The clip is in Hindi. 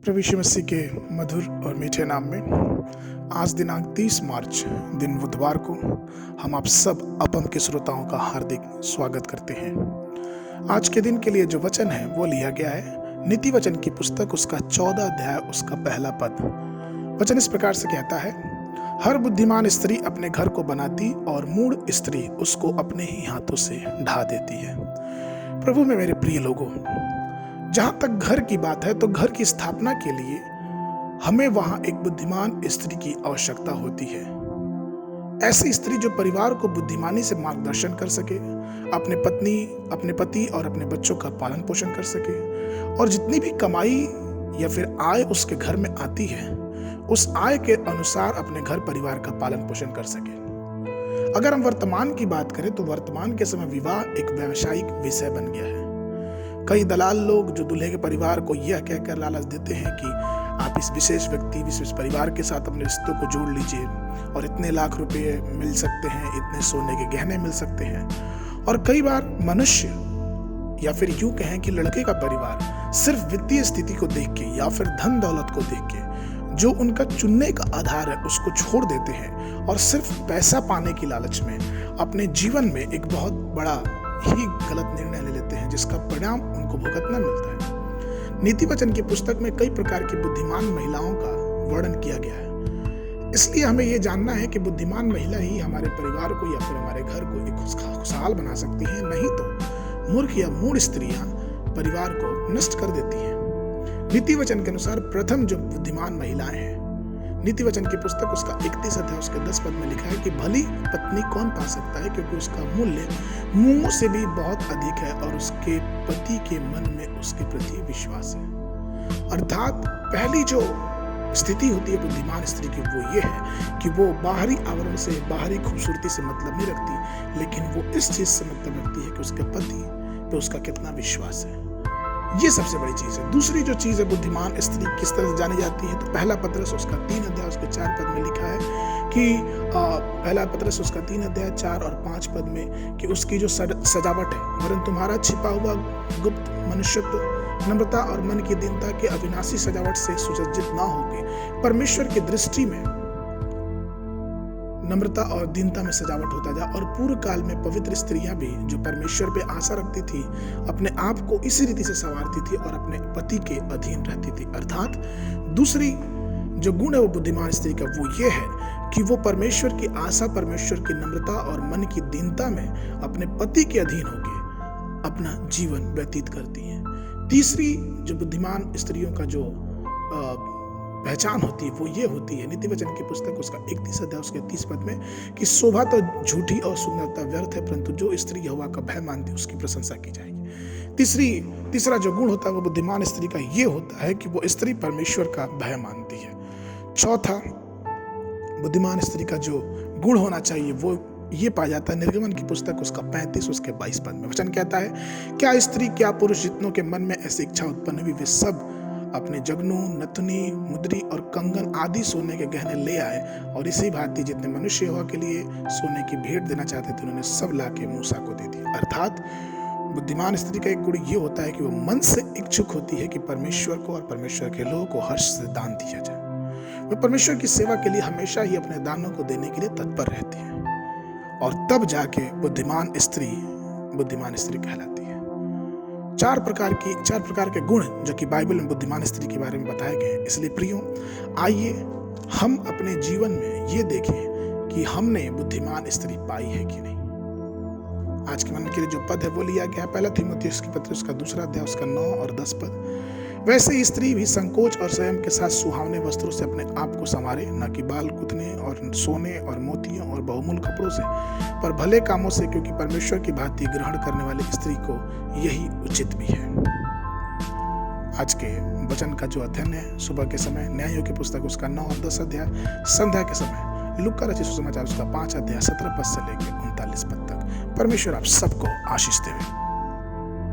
प्रभु यीशु मसीह के मधुर और मीठे नाम में आज दिनांक 30 मार्च दिन बुधवार को हम आप सब अपम के श्रोताओं का हार्दिक स्वागत करते हैं। आज के दिन के लिए जो वचन है वो लिया गया है नीति वचन की पुस्तक उसका 14 अध्याय उसका पहला पद। वचन इस प्रकार से कहता है, हर बुद्धिमान स्त्री अपने घर को बनाती और मूढ़ स्त्री उसको अपने ही हाथों से ढा देती है। प्रभु में मेरे प्रिय लोगों, जहां तक घर की बात है तो घर की स्थापना के लिए हमें वहां एक बुद्धिमान स्त्री की आवश्यकता होती है। ऐसी स्त्री जो परिवार को बुद्धिमानी से मार्गदर्शन कर सके, अपने पति और अपने बच्चों का पालन पोषण कर सके और जितनी भी कमाई या फिर आय उसके घर में आती है उस आय के अनुसार अपने घर परिवार का पालन पोषण कर सके। अगर हम वर्तमान की बात करें तो वर्तमान के समय विवाह एक व्यावसायिक विषय बन गया है। कई दलाल लोग जो दूल्हे के परिवार को यह कहकर लालच देते हैं कि आप इस विशेष व्यक्ति विशेष परिवार के साथ अपने रिश्तों को जोड़ लीजिए और इतने लाख रुपए मिल सकते हैं, इतने सोने के गहने मिल सकते हैं। और कई बार मनुष्य या फिर यूं कहें कि लड़के का परिवार सिर्फ वित्तीय स्थिति को देख के या फिर धन दौलत को देख के जो उनका चुनने का आधार है उसको छोड़ देते हैं और सिर्फ पैसा पाने की लालच में अपने जीवन में एक बहुत बड़ा ही गलत निर्णय ले लेते हैं, जिसका परिणाम उनको भुगतना मिलता है। नीति वचन की पुस्तक में कई प्रकार की बुद्धिमान महिलाओं का वर्णन किया गया है। इसलिए हमें यह जानना है कि बुद्धिमान महिला ही हमारे परिवार को या फिर हमारे घर को एक खुशहाल बना सकती है, नहीं तो मूर्ख या मूढ़ स्त्रियां परिवार को नष्ट कर देती हैं। नीति वचन के अनुसार प्रथम जो बुद्धिमान महिलाएं हैं, नीति वचन की पुस्तक उसका 31 अध्याय उसके 10 पद में लिखा है कि भली पत्नी कौन पा सकता है, क्योंकि उसका मूल्य मुंह से भी बहुत अधिक है और उसके पति के मन में उसके प्रति विश्वास है। अर्थात पहली जो स्थिति होती है बुद्धिमान स्त्री की वो ये है कि वो बाहरी आवरण से, बाहरी खूबसूरती से मतलब नहीं रखती, लेकिन वो इस चीज से मतलब रखती है कि उसके पति पे उसका कितना विश्वास है। ये सबसे बड़ी चीज है। दूसरी जो चीज है बुद्धिमान स्त्री किस तरह से जानी जाती है, तो पहला पत्रस उसका 3 अध्याय उसके 4 पद में लिखा है कि पहला पत्रस उसका 3 अध्याय 4 और 5 पद में कि उसकी जो सजावट है, वरन तुम्हारा छिपा हुआ गुप्त मनुष्यत्व नम्रता और मन की दीनता के अविनाशी सजावट से सुसज्जित ना होके परमेश्वर की दृष्टि में नम्रता और दीनता में सजावट होता जा। और पूर्व काल में पवित्र स्त्रियां भी जो परमेश्वर पे आशा रखती थी अपने आप को इसी रीति से संवारती थी और अपने पति के अधीन रहती थी। अर्थात दूसरी जो गुण है वो बुद्धिमान स्त्री का वो ये है कि वो परमेश्वर की आशा, परमेश्वर की नम्रता और मन की दीनता में अपने पति के अधीन होकर अपना जीवन व्यतीत करती है। तीसरी जो बुद्धिमान स्त्रियों का जो पहचान होती है वो ये होती है, नीति वचन की पुस्तक उसका 31 अध्याय उसके 30 पद में कि शोभा तो झूठी और सुंदरता व्यर्थ है, परंतु जो स्त्री यहोवा का भय मानती है उसकी प्रशंसा की जाएगी। तीसरा जो गुण होता है वो बुद्धिमान स्त्री का ये होता है कि वो स्त्री परमेश्वर का भय मानती है। चौथा बुद्धिमान स्त्री का जो गुण होना चाहिए वो ये पाया जाता है निर्गमन की पुस्तक उसका 35 उसके 22 पद में। वचन कहता है, क्या स्त्री क्या पुरुष जितनों के मन में ऐसी इच्छा उत्पन्न हुई वे सब अपने जगनू, नथनी, मुद्री और कंगन आदि सोने के गहने ले आए, और इसी भांति जितने मनुष्य यहोवा के लिए सोने की भेंट देना चाहते थे उन्होंने सब लाके मूसा को दे दिया। अर्थात बुद्धिमान स्त्री का एक गुण ये होता है कि वो मन से इच्छुक होती है कि परमेश्वर को और परमेश्वर के लोगों को हर्ष से दान दिया जाए। वो परमेश्वर की सेवा के लिए हमेशा ही अपने दानों को देने के लिए तत्पर रहती है और तब जाके बुद्धिमान स्त्री कहलाती है। चार प्रकार के गुण जो कि बाइबल में बुद्धिमान स्त्री के बारे में बताए गए हैं। इसलिए प्रियो, आइए हम अपने जीवन में ये देखें कि हमने बुद्धिमान स्त्री पाई है कि नहीं। आज के मन के लिए जो पद है वो लिया गया है पहला तीमुथियुस की पत्री उसका 2 अध्याय उसका 9 और 10 पद। वैसे ही स्त्री भी संकोच और संयम के साथ सुहावने वस्त्रों से अपने आप को संवारे, न कि बाल गुथने और सोने और मोतियों और बहुमूल्य कपड़ों से, पर भले कामों से, क्योंकि परमेश्वर की भांति ग्रहण करने वाली स्त्री को यही उचित भी है। आज के वचन का जो अध्ययन है सुबह के समय न्यायों की पुस्तक उसका 9 और 10 अध्याय, संध्या के समय लूका रचित सुसमाचार उसका 5 अध्याय 17 पद से लेकर 39 पद तक। परमेश्वर आप सबको आशीष देवे।